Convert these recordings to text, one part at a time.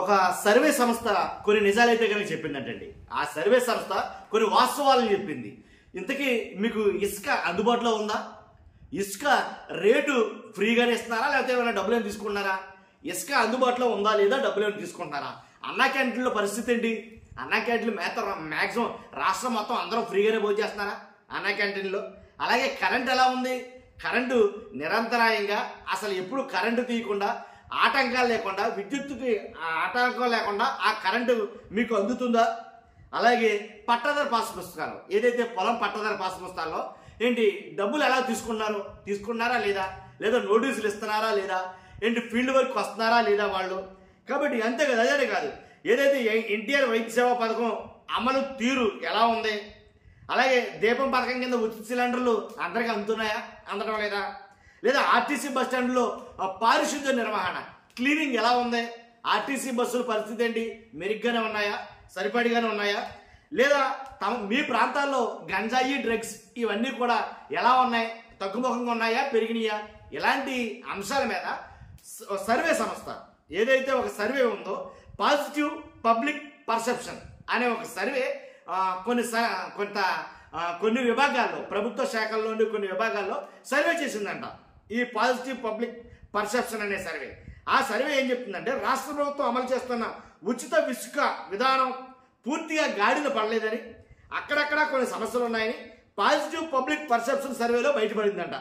ఒక సర్వే సంస్థ కొన్ని నిజాలైతే కనుక చెప్పిందంటండి. ఆ సర్వే సంస్థ కొన్ని వాస్తవాలను చెప్పింది. ఇంతకీ మీకు ఇసుక అందుబాటులో ఉందా? ఇసుక రేటు ఫ్రీగానే ఇస్తున్నారా, లేకపోతే ఏమైనా డబ్బులు ఏమైనా తీసుకుంటున్నారా? ఇసుక అందుబాటులో ఉందా లేదా, డబ్బులు ఏమైనా తీసుకుంటున్నారా? అన్నా క్యాంటీన్లో పరిస్థితి ఏంటి? అన్నా క్యాంటీన్లు మ్యాక్సిమం రాష్ట్రం మొత్తం అందరూ ఫ్రీగానే భోజనం చేస్తున్నారా అన్నా క్యాంటీన్లో? అలాగే కరెంట్ ఎలా ఉంది? కరెంటు నిరంతరాయంగా అసలు ఎప్పుడు కరెంటు తీయకుండా, ఆటంకాలు లేకుండా, విద్యుత్తుకి ఆటంకం లేకుండా ఆ కరెంటు మీకు అందుతుందా? అలాగే పట్టాదారు పాస్ పుస్తకాలు, ఏదైతే పొలం పట్టాదారు పాస్ పుస్తకాల్లో ఏంటి డబ్బులు ఎలా తీసుకున్నారా లేదా, లేదా నోటీసులు ఇస్తున్నారా లేదా, ఏంటి ఫీల్డ్ వర్క్ వస్తున్నారా లేదా వాళ్ళు? కాబట్టి అంతే కదా, అదే కాదు, ఏదైతే ఎన్టీఆర్ వైద్య సేవా పథకం అమలు తీరు ఎలా ఉంది? అలాగే దీపం పథకం కింద ఉచిత సిలిండర్లు అందరికీ అందుతున్నాయా, అందడం లేదా? లేదా ఆర్టీసీ బస్ స్టాండ్లో పారిశుద్ధ్య నిర్వహణ, క్లీనింగ్ ఎలా ఉంది? ఆర్టీసీ బస్సుల పరిస్థితి ఏంటి? మెరుగ్గానే ఉన్నాయా, సరిపడిగానే ఉన్నాయా? లేదా మీ ప్రాంతాల్లో గంజాయి, డ్రగ్స్ ఇవన్నీ కూడా ఎలా ఉన్నాయి? తగ్గుముఖంగా ఉన్నాయా, పెరిగినాయా? ఇలాంటి అంశాల మీద సర్వే సంస్థ ఏదైతే ఒక సర్వే ఉందో, పాజిటివ్ పబ్లిక్ పర్సెప్షన్ అనే ఒక సర్వే కొన్ని విభాగాల్లో, ప్రభుత్వ శాఖల్లోని కొన్ని విభాగాల్లో సర్వే చేసిందంట. ఈ పాజిటివ్ పబ్లిక్ పర్సెప్షన్ అనే సర్వే. ఆ సర్వే ఏం చెప్తుందంటే, రాష్ట్ర ప్రభుత్వం అమలు చేస్తున్న ఉచిత ఇసుక విధానం పూర్తిగా గాడిన పడలేదని, అక్కడక్కడ కొన్ని సమస్యలు ఉన్నాయని పాజిటివ్ పబ్లిక్ పర్సెప్షన్ సర్వేలో బయటపడిందంట.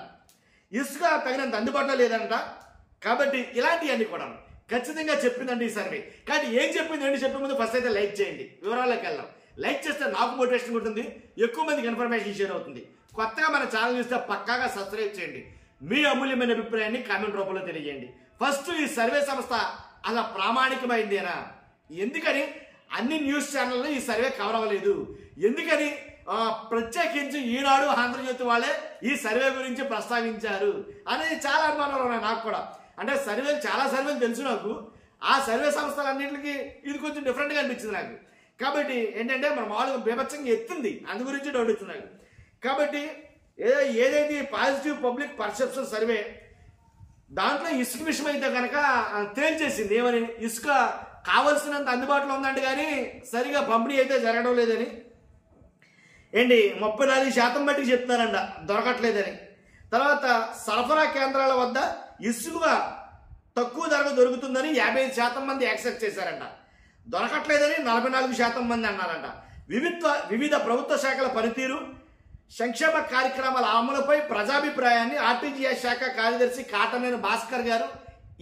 ఇసుక తగినంత అందుబాటులో లేదంట. కాబట్టి ఇలాంటివన్నీ కూడా ఖచ్చితంగా చెప్పిందండి ఈ సర్వే. కానీ ఏం చెప్పింది ఏంటి చెప్పే ముందు ఫస్ట్ అయితే లైక్ చేయండి, వివరాల్లోకి వెళ్దాం. లైక్ చేస్తే నాకు మోటివేషన్ ఉంటుంది, ఎక్కువ మందికి ఇన్ఫర్మేషన్ షేర్ అవుతుంది. కొత్తగా మన ఛానల్ చూస్తే పక్కాగా సబ్స్క్రైబ్ చేయండి. మీ అమూల్యమైన అభిప్రాయాన్ని కామెంట్ రూపంలో తెలియజేయండి. ఫస్ట్ ఈ సర్వే సంస్థ అలా ప్రామాణికమైందేనా? ఎందుకని అన్ని న్యూస్ ఛానల్లో ఈ సర్వే కవర్ అవ్వలేదు? ఎందుకని ప్రత్యేకించి ఈనాడు, ఆంధ్రజ్యోతి వాళ్ళే ఈ సర్వే గురించి ప్రస్తావించారు అనేది చాలా అనుమానాలు ఉన్నాయి నాకు కూడా. అంటే చాలా సర్వేలు తెలుసు నాకు, ఆ సర్వే సంస్థలన్నింటికి ఇది కొంచెం డిఫరెంట్గా అనిపించింది నాకు. కాబట్టి ఏంటంటే మన మామూలుగా బీభత్సంగా ఎత్తింది, అందు గురించి డౌట్ వచ్చింది నాకు. కాబట్టి ఏదైతే పాజిటివ్ పబ్లిక్ పర్సెప్షన్ సర్వే దాంట్లో ఇసుక విషయం అయితే కనుక తేల్చేసింది. ఏమని? ఇసుక కావలసినంత అందుబాటులో ఉందంటే కానీ సరిగా పంపిణీ అయితే జరగడం లేదని, ఏంటి 34% బట్టి చెప్తున్నారంట దొరకట్లేదని. తర్వాత సరఫరా కేంద్రాల వద్ద ఇసుక తక్కువ ధరకు దొరుకుతుందని 55% మంది యాక్సెప్ట్ చేశారంట. దొరకట్లేదని 44% మంది అన్నారంట. వివిధ ప్రభుత్వ శాఖల పనితీరు, సంక్షేమ కార్యక్రమాల అమలుపై ప్రజాభిప్రాయాన్ని ఆర్టీజీఎస్ శాఖ కార్యదర్శి కాటనేని భాస్కర్ గారు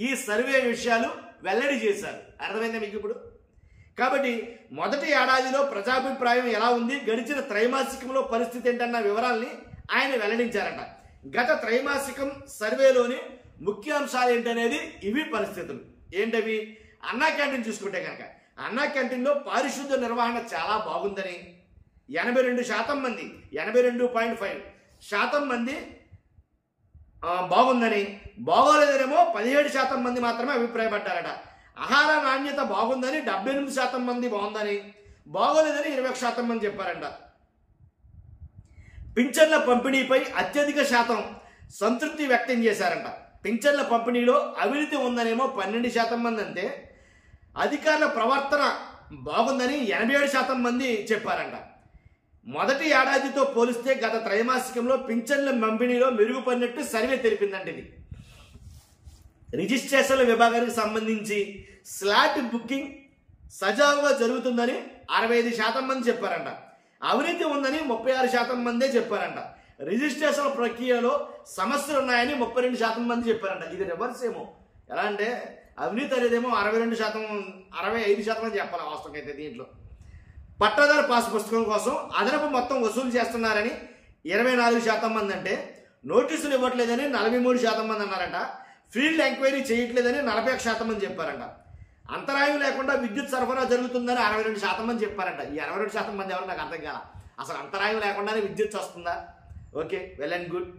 ఈ సర్వే విషయాలు వెల్లడి చేశారు. అర్థమైందా మీకు ఇప్పుడు? కాబట్టి మొదటి ఏడాదిలో ప్రజాభిప్రాయం ఎలా ఉంది, గడిచిన త్రైమాసికంలో పరిస్థితి ఏంటన్న వివరాల్ని ఆయన వెల్లడించారట. గత త్రైమాసికం సర్వేలోని ముఖ్యాంశాలు ఏంటనేది ఇవి పరిస్థితులు. ఏంటవి? అన్నా క్యాంటీన్ చూసుకుంటే కనుక అన్నా క్యాంటీన్లో పారిశుద్ధ్య నిర్వహణ చాలా బాగుందని 82% మంది, 82.5% మంది బాగుందని, బాగోలేదనేమో 17% మంది మాత్రమే అభిప్రాయపడ్డారట. ఆహార నాణ్యత బాగుందని 78% మంది బాగుందని, బాగోలేదని 21% మంది చెప్పారంట. పింఛన్ల పంపిణీపై అత్యధిక శాతం సంతృప్తి వ్యక్తం చేశారంట. పింఛన్ల పంపిణీలో అవినీతి ఉందనేమో 12% మంది అంటే, అధికారుల ప్రవర్తన బాగుందని 87% మంది చెప్పారంట. మొదటి ఏడాదితో పోలిస్తే గత త్రైమాసికంలో పింఛన్ల పంపిణీలో మెరుగుపడినట్టు సర్వే తెలిపిందంట. ఇది రిజిస్ట్రేషన్ల విభాగానికి సంబంధించి స్లాట్ బుకింగ్ సజావుగా జరుగుతుందని 65% మంది చెప్పారంట. అవినీతి ఉందని 36% మందే చెప్పారంట. రిజిస్ట్రేషన్ ప్రక్రియలో సమస్యలు ఉన్నాయని 32% మంది చెప్పారంట. ఇది రివర్స్ ఏమో, ఎలా అంటే అవినీతి అనేదేమో 65% మంది చెప్పాలి వాస్తవం అయితే. దీంట్లో పట్టాదారు పాస్ పుస్తకం కోసం అదనపు మొత్తం వసూలు చేస్తున్నారని 24% మంది అంటే, నోటీసులు ఇవ్వట్లేదని 43% మంది అన్నారంట. ఫీల్డ్ ఎంక్వైరీ చేయట్లేదని 41% మంది చెప్పారంట. అంతరాయం లేకుండా విద్యుత్ సరఫరా జరుగుతుందని 62% మంది చెప్పారంట. ఈ 62% మంది ఎవరు నాకు అర్థం కాల. అసలు అంతరాయం లేకుండానే విద్యుత్ వస్తుందా? Okay, well and good.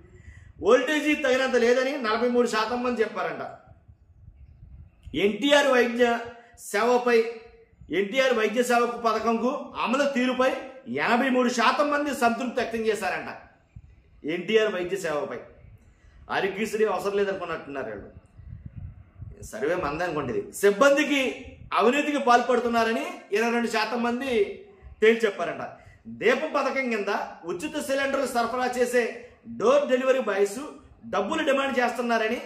Voltage తగినంత లేదని 43% మంది చెప్పారంట. ఎన్టీఆర్ వైద్య సేవకు పథకంకు అమలు తీరుపై 83% మంది సంతృప్తి వ్యక్తం చేశారంట. ఎన్టీఆర్ వైద్య సేవపై ఆరోగ్యశ్రీ అవసరం లేదనుకున్నట్టున్నారు వాళ్ళు. సర్వే మందనుకోండి. సిబ్బందికి అవినీతికి పాల్పడుతున్నారని 22% మంది తేల్చి చెప్పారంట. దీపం పథకం కింద ఉచిత సిలిండర్లు సరఫరా చేసే డోర్ డెలివరీ బాయ్స్ డబ్బులు డిమాండ్ చేస్తున్నారని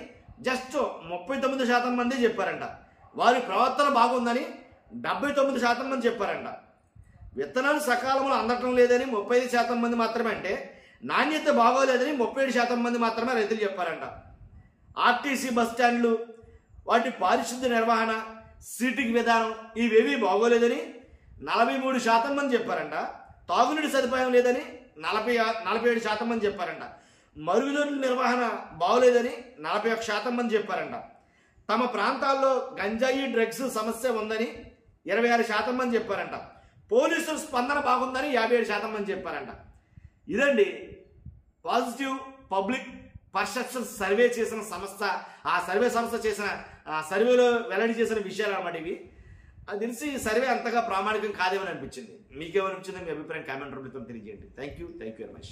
జస్ట్ 39% మంది చెప్పారంట. వారి ప్రవర్తన బాగుందని 79% మంది చెప్పారంట. విత్తనాలు సకాలంలో అందటం లేదని 35% మంది మాత్రమే, అంటే నాణ్యత బాగోలేదని 37% మంది మాత్రమే రైతులు చెప్పారంట. ఆర్టీసీ బస్ స్టాండ్లు, వాటి పారిశుద్ధ్య నిర్వహణ, సీటింగ్ విధానం ఇవేవీ బాగోలేదని 43% మంది చెప్పారంట. తాగునీటి సదుపాయం లేదని 47% మంది చెప్పారంట. మరుగుదొడ్ల నిర్వహణ బాగోలేదని 41% మంది చెప్పారంట. తమ ప్రాంతాల్లో గంజాయి డ్రగ్స్ సమస్య ఉందని 26% మంది చెప్పారంట. పోలీసుల స్పందన బాగుందని 57% మంది చెప్పారంట. ఇదండి పాజిటివ్ పబ్లిక్ పర్సెప్షన్ సర్వే చేసిన సంస్థ, ఆ సర్వే సంస్థ చేసిన సర్వేలో వెల్లడి చేసిన విషయాలు అన్నమాట ఇవి. అది తెలిసి ఈ సర్వే అంతగా ప్రామాణికం కాదేమని అనిపించింది. మీకేమనిపించిందో మీ అభిప్రాయం కామెంట్ రూపంలో తెలియజేయండి. Thank you very much.